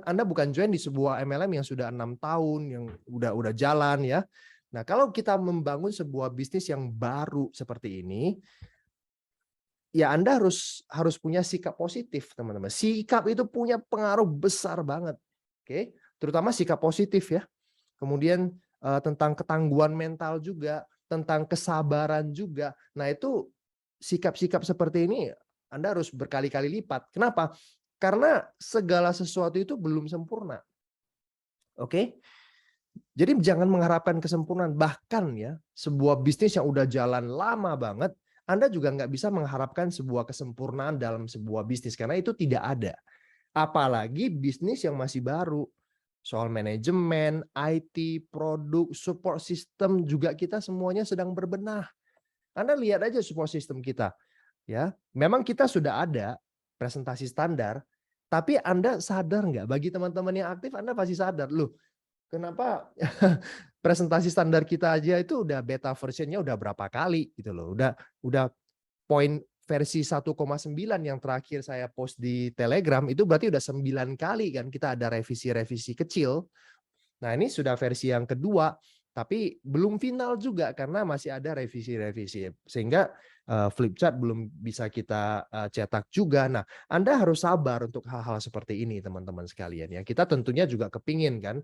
Anda bukan join di sebuah MLM yang sudah 6 tahun, yang udah jalan ya. Nah, kalau kita membangun sebuah bisnis yang baru seperti ini, ya Anda harus punya sikap positif, teman-teman. Sikap itu punya pengaruh besar banget. Oke, terutama sikap positif ya. Kemudian tentang ketangguhan mental juga, tentang kesabaran juga. Nah, itu sikap-sikap seperti ini Anda harus berkali-kali lipat. Kenapa? Karena segala sesuatu itu belum sempurna. Oke? Jadi jangan mengharapkan kesempurnaan. Bahkan ya, sebuah bisnis yang udah jalan lama banget, Anda juga nggak bisa mengharapkan sebuah kesempurnaan dalam sebuah bisnis, karena itu tidak ada. Apalagi bisnis yang masih baru. Soal manajemen, IT, produk, support system juga kita semuanya sedang berbenah. Anda lihat aja support system kita. Ya, memang kita sudah ada presentasi standar, tapi Anda sadar nggak? Bagi teman-teman yang aktif, Anda pasti sadar, loh, kenapa presentasi standar kita aja itu udah beta versionnya udah berapa kali gitu loh. Udah poin versi 1,9 yang terakhir saya post di Telegram itu berarti udah 9 kali kan kita ada revisi-revisi kecil. Nah, ini sudah versi yang kedua, tapi belum final juga karena masih ada revisi-revisi. Sehingga flip chart belum bisa kita cetak juga. Nah, Anda harus sabar untuk hal-hal seperti ini, teman-teman sekalian ya. Kita tentunya juga kepingin kan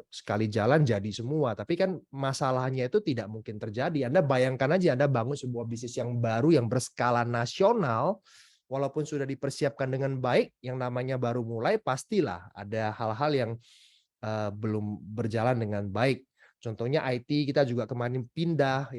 sekali jalan jadi semua, tapi kan masalahnya itu tidak mungkin terjadi. Anda bayangkan aja Anda bangun sebuah bisnis yang baru yang berskala nasional, walaupun sudah dipersiapkan dengan baik, yang namanya baru mulai pastilah ada hal-hal yang belum berjalan dengan baik. Contohnya IT kita juga kemarin pindah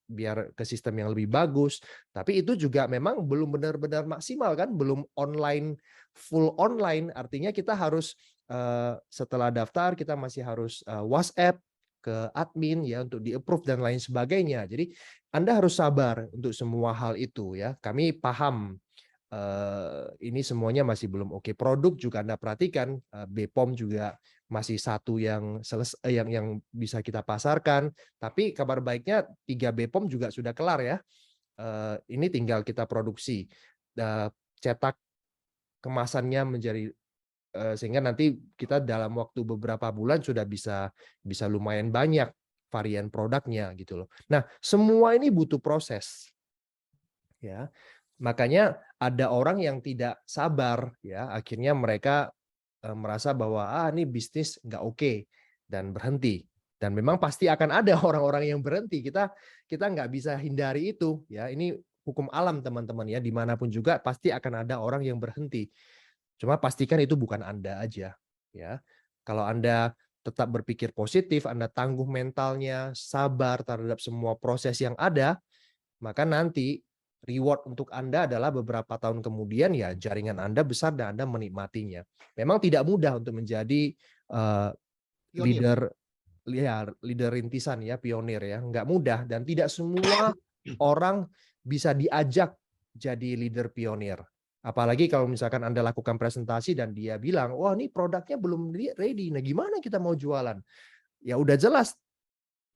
biar ke sistem yang lebih bagus. Tapi itu juga memang belum benar-benar maksimal kan, belum online full online. Artinya kita harus setelah daftar kita masih harus WhatsApp ke admin ya untuk di-approve dan lain sebagainya. Jadi Anda harus sabar untuk semua hal itu ya. Kami paham ini semuanya masih belum oke. Produk juga Anda perhatikan, BPOM juga masih satu yang yang bisa kita pasarkan. Tapi kabar baiknya 3 BPOM juga sudah kelar ya. Ini tinggal kita produksi, cetak kemasannya menjadi sehingga nanti kita dalam waktu beberapa bulan sudah bisa lumayan banyak varian produknya gitu loh. Nah, semua ini butuh proses ya. Makanya ada orang yang tidak sabar ya, akhirnya mereka merasa bahwa ini bisnis nggak oke dan berhenti. Dan memang pasti akan ada orang-orang yang berhenti. Kita nggak bisa hindari itu ya. Ini hukum alam teman-teman ya. Dimanapun juga pasti akan ada orang yang berhenti. Cuma pastikan itu bukan Anda aja ya. Kalau Anda tetap berpikir positif, Anda tangguh mentalnya, sabar terhadap semua proses yang ada, maka nanti reward untuk Anda adalah beberapa tahun kemudian ya jaringan Anda besar dan Anda menikmatinya. Memang tidak mudah untuk menjadi leader leader rintisan ya, pionir ya, nggak mudah dan tidak semua orang bisa diajak jadi leader pionir. Apalagi kalau misalkan Anda lakukan presentasi dan dia bilang, wah ini produknya belum ready, nah gimana kita mau jualan? Ya udah jelas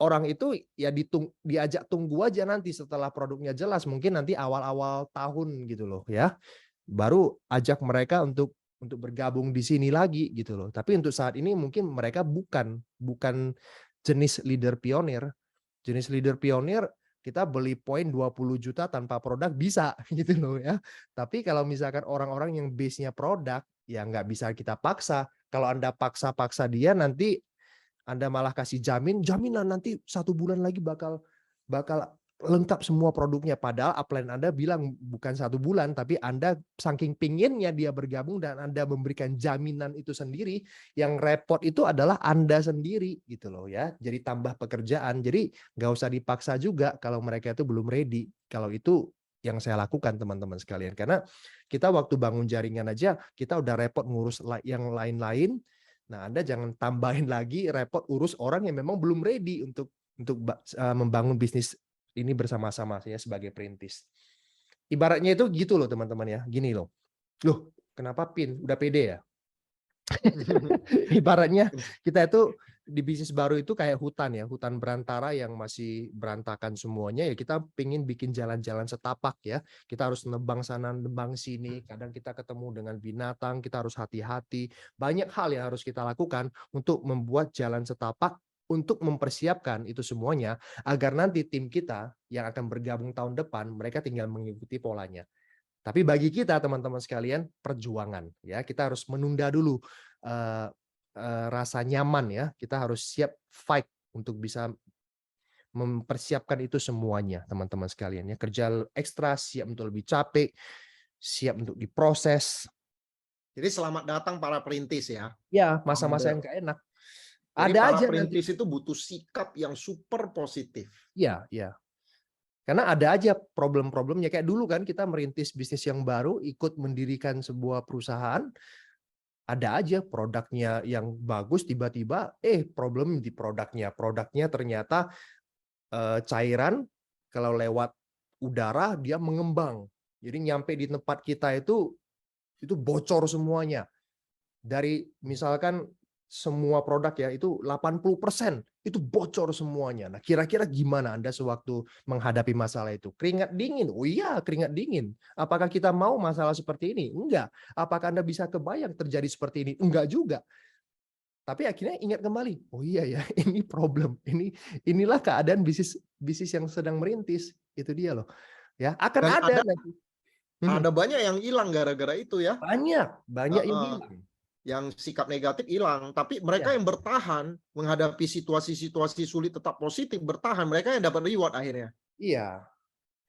orang itu ya diajak tunggu aja nanti setelah produknya jelas, mungkin nanti awal-awal tahun gitu loh ya. Baru ajak mereka untuk bergabung di sini lagi gitu loh. Tapi untuk saat ini mungkin mereka bukan jenis leader pionir. Jenis leader pionir kita beli poin 20 juta tanpa produk bisa gitu loh ya. Tapi kalau misalkan orang-orang yang base-nya produk ya nggak bisa kita paksa. Kalau Anda paksa-paksa dia nanti anda malah kasih jaminan nanti 1 bulan lagi bakal lengkap semua produknya. Padahal upline Anda bilang bukan 1 bulan, tapi Anda saking pinginnya dia bergabung dan Anda memberikan jaminan itu sendiri, yang repot itu adalah Anda sendiri gitu loh ya. Jadi tambah pekerjaan. Jadi nggak usah dipaksa juga kalau mereka itu belum ready. Kalau itu yang saya lakukan teman-teman sekalian. Karena kita waktu bangun jaringan aja kita udah repot ngurus yang lain-lain. Nah, Anda jangan tambahin lagi repot urus orang yang memang belum ready untuk membangun bisnis ini bersama-sama saya sebagai perintis. Ibaratnya itu gitu loh teman-teman ya, gini loh. Loh, kenapa PIN? Udah pede ya? Ibaratnya kita itu di bisnis baru itu kayak hutan ya, hutan berantara yang masih berantakan semuanya ya, kita pingin bikin jalan-jalan setapak ya. Kita harus nebang sana, nebang sini, kadang kita ketemu dengan binatang, kita harus hati-hati. Banyak hal yang harus kita lakukan untuk membuat jalan setapak, untuk mempersiapkan itu semuanya agar nanti tim kita yang akan bergabung tahun depan mereka tinggal mengikuti polanya. Tapi bagi kita teman-teman sekalian perjuangan ya, kita harus menunda dulu eh, rasa nyaman ya. Kita harus siap fight untuk bisa mempersiapkan itu semuanya teman-teman sekalian ya. Kerja ekstra, siap untuk lebih capek, siap untuk diproses. Jadi selamat datang para perintis ya. Ya, masa-masa yang gak enak. Jadi Ada para aja perintis nanti. itu butuh sikap yang super positif. Ya, ya. Karena ada aja problem-problemnya. Kayak dulu kan kita merintis bisnis yang baru, ikut mendirikan sebuah perusahaan, ada aja produknya yang bagus, tiba-tiba problem di produknya. Produknya ternyata cairan, kalau lewat udara dia mengembang. Jadi nyampe di tempat kita itu bocor semuanya. Dari misalkan semua produk ya itu 80% itu bocor semuanya. Nah, kira-kira gimana Anda sewaktu menghadapi masalah itu? Keringat dingin. Oh iya, keringat dingin. Apakah kita mau masalah seperti ini? Enggak. Apakah Anda bisa kebayang terjadi seperti ini? Enggak juga. Tapi akhirnya ingat kembali, oh iya ya, ini problem. Inilah keadaan bisnis bisnis yang sedang merintis. Itu dia loh. Ya, akan Dan ada nanti. ada banyak yang hilang gara-gara itu ya. Banyak yang hilang. Yang sikap negatif hilang, tapi mereka Ya. yang bertahan menghadapi situasi-situasi sulit tetap positif bertahan, mereka yang dapat reward akhirnya. Iya,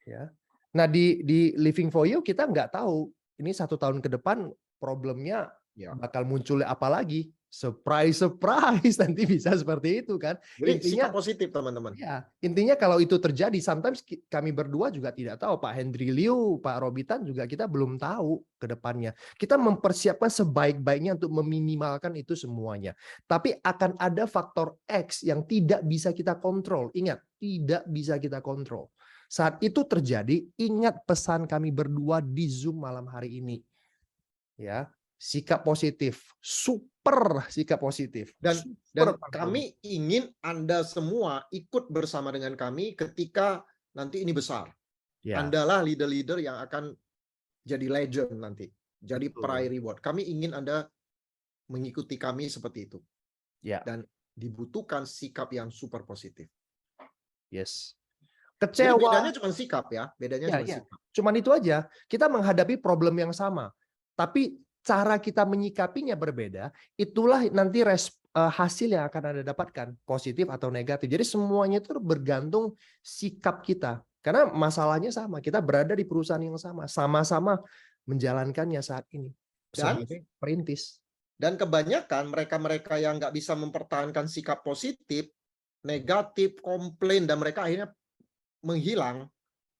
ya. Nah di Living for You kita nggak tahu ini 1 tahun ke depan problemnya bakal muncul apa lagi. Surprise nanti bisa seperti itu kan. Jadi Intinya sikap positif teman-teman. ya, intinya kalau itu terjadi, sometimes kami berdua juga tidak tahu, Pak Hendry Liu, Pak Robitan juga kita belum tahu ke depannya. Kita mempersiapkan sebaik-baiknya untuk meminimalkan itu semuanya. Tapi akan ada faktor X yang tidak bisa kita kontrol. Ingat, tidak bisa kita kontrol. Saat itu terjadi, ingat pesan kami berdua di Zoom malam hari ini. Ya, sikap positif, super sikap positif. Dan kami ingin Anda semua ikut bersama dengan kami ketika nanti ini besar. Ya. Andalah leader-leader yang akan jadi legend nanti, jadi peraih reward. Kami ingin Anda mengikuti kami seperti itu. Ya. Dan dibutuhkan sikap yang super positif. Yes. Jadi Kecewa. bedanya cuma sikap ya, bedanya cuma sikap. Cuman itu aja. Kita menghadapi problem yang sama, tapi cara kita menyikapinya berbeda. Itulah nanti hasil yang akan Anda dapatkan, positif atau negatif. Jadi semuanya itu bergantung sikap kita. Karena masalahnya sama, kita berada di perusahaan yang sama, sama-sama menjalankannya saat ini sebagai perintis. Dan kebanyakan mereka-mereka yang nggak bisa mempertahankan sikap positif, negatif, komplain, dan mereka akhirnya menghilang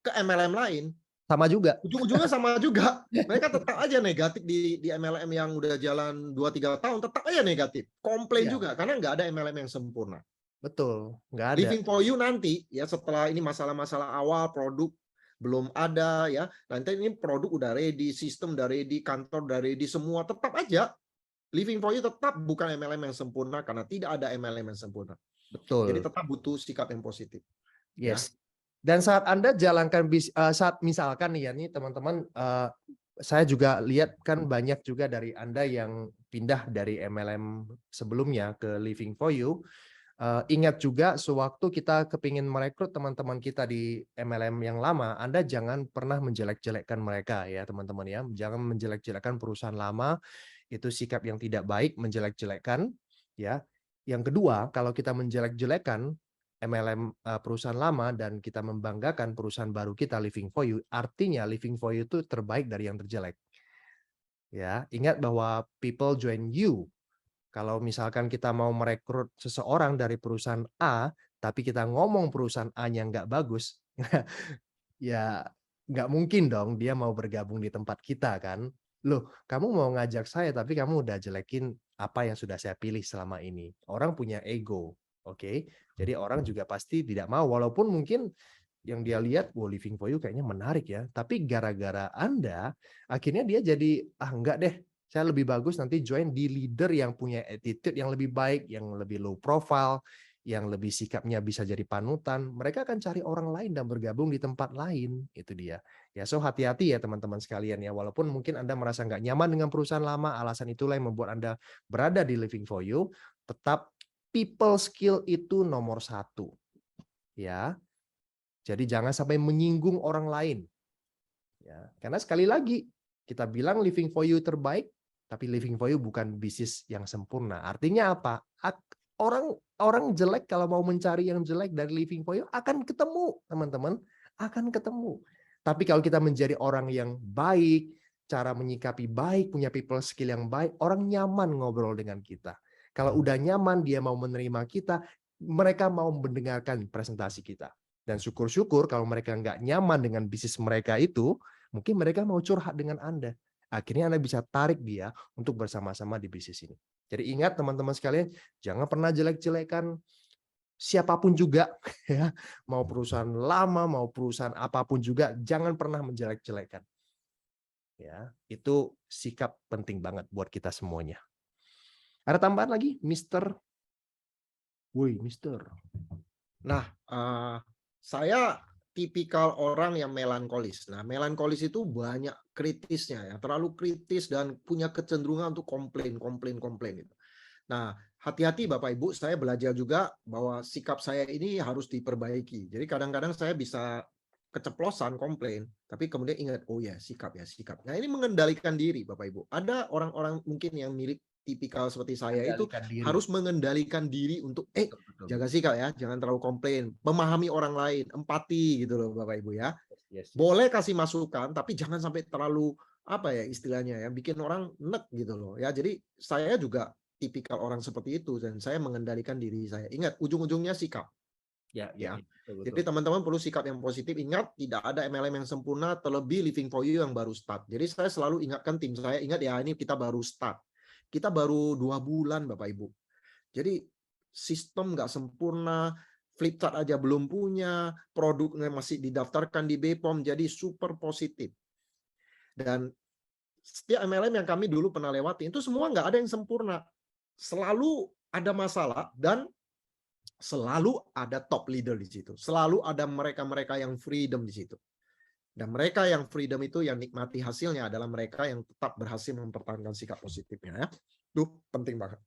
ke MLM lain. Sama juga. Ujung-ujungnya sama juga. Mereka tetap aja negatif di MLM yang udah jalan 2-3 tahun, tetap aja negatif. Komplain juga, karena nggak ada MLM yang sempurna. Betul, nggak ada. Living for You nanti, ya setelah ini masalah-masalah awal, produk belum ada, ya nanti ini produk udah ready, sistem udah ready, kantor udah ready, semua tetap aja. Living for You tetap bukan MLM yang sempurna, karena tidak ada MLM yang sempurna. Betul. Jadi tetap butuh sikap yang positif. Yes. Ya. Dan saat Anda jalankan saat misalkan nih ya nih teman-teman, saya juga lihat kan banyak juga dari Anda yang pindah dari MLM sebelumnya ke Living for You. Ingat juga sewaktu kita kepingin merekrut teman-teman kita di MLM yang lama, Anda jangan pernah menjelek-jelekkan mereka ya teman-teman ya. Jangan menjelek-jelekkan perusahaan lama, itu sikap yang tidak baik, menjelek-jelekkan ya. Yang kedua, kalau kita menjelek-jelekkan MLM perusahaan lama dan kita membanggakan perusahaan baru kita Living for You, artinya Living for You itu terbaik dari yang terjelek. Ya, ingat bahwa people join you. Kalau misalkan kita mau merekrut seseorang dari perusahaan A, tapi kita ngomong perusahaan A-nya nggak bagus, ya nggak mungkin dong dia mau bergabung di tempat kita kan. Loh, kamu mau ngajak saya tapi kamu udah jelekin apa yang sudah saya pilih selama ini. Orang punya ego, oke? Jadi orang juga pasti tidak mau, walaupun mungkin yang dia lihat, wow, Living for You kayaknya menarik ya. Tapi gara-gara Anda, akhirnya dia jadi, enggak deh, Saya lebih bagus nanti join di leader yang punya attitude yang lebih baik, yang lebih low profile, yang lebih sikapnya bisa jadi panutan. Mereka akan cari orang lain dan bergabung di tempat lain. Itu dia. Ya, so hati-hati ya teman-teman sekalian ya. Walaupun mungkin Anda merasa nggak nyaman dengan perusahaan lama, alasan itulah yang membuat Anda berada di Living for You. Tetap people skill itu nomor 1. Ya, jadi jangan sampai menyinggung orang lain. Ya, karena sekali lagi kita bilang Living for You terbaik, tapi Living for You bukan bisnis yang sempurna. Artinya apa? Orang jelek kalau mau mencari yang jelek dari Living for You akan ketemu, teman-teman, akan ketemu. Tapi kalau kita menjadi orang yang baik, cara menyikapi baik, punya people skill yang baik, orang nyaman ngobrol dengan kita. Kalau udah nyaman, dia mau menerima kita, mereka mau mendengarkan presentasi kita. Dan syukur-syukur kalau mereka nggak nyaman dengan bisnis mereka itu, mungkin mereka mau curhat dengan Anda. Akhirnya Anda bisa tarik dia untuk bersama-sama di bisnis ini. Jadi ingat teman-teman sekalian, jangan pernah jelek-jelekan siapapun juga. Ya, mau perusahaan lama, mau perusahaan apapun juga, jangan pernah menjelek-jelekan. Ya, itu sikap penting banget buat kita semuanya. Ada tambahan lagi, Mister? Woi, Mister. Nah, saya tipikal orang yang melankolis. Nah, melankolis itu banyak kritisnya ya, terlalu kritis dan punya kecenderungan untuk komplain gitu. Nah, hati-hati Bapak Ibu, saya belajar juga bahwa sikap saya ini harus diperbaiki. Jadi kadang-kadang saya bisa keceplosan komplain, tapi kemudian ingat, oh ya sikap ya sikap. Nah, ini mengendalikan diri Bapak Ibu. Ada orang-orang mungkin yang mirip tipikal seperti saya itu harus mengendalikan diri untuk jaga sikap ya, jangan terlalu komplain, memahami orang lain, empati gitu loh Bapak Ibu ya. Boleh kasih masukan, tapi jangan sampai terlalu apa ya istilahnya ya, bikin orang nek gitu loh ya. Jadi saya juga tipikal orang seperti itu dan saya mengendalikan diri saya. Ingat, ujung-ujungnya sikap. Ya. Jadi teman-teman perlu sikap yang positif. Ingat, tidak ada MLM yang sempurna, terlebih Living for You yang baru start. Jadi saya selalu ingatkan tim saya, ingat ya, ini kita baru start. Kita baru 2 bulan Bapak Ibu. Jadi sistem nggak sempurna, Flipchart aja belum punya, produknya masih didaftarkan di BPOM, jadi super positif. Dan setiap MLM yang kami dulu pernah lewati, itu semua nggak ada yang sempurna. Selalu ada masalah dan selalu ada top leader di situ. Selalu ada mereka-mereka yang freedom di situ. Dan mereka yang freedom itu yang nikmati hasilnya adalah mereka yang tetap berhasil mempertahankan sikap positifnya ya. Itu penting banget.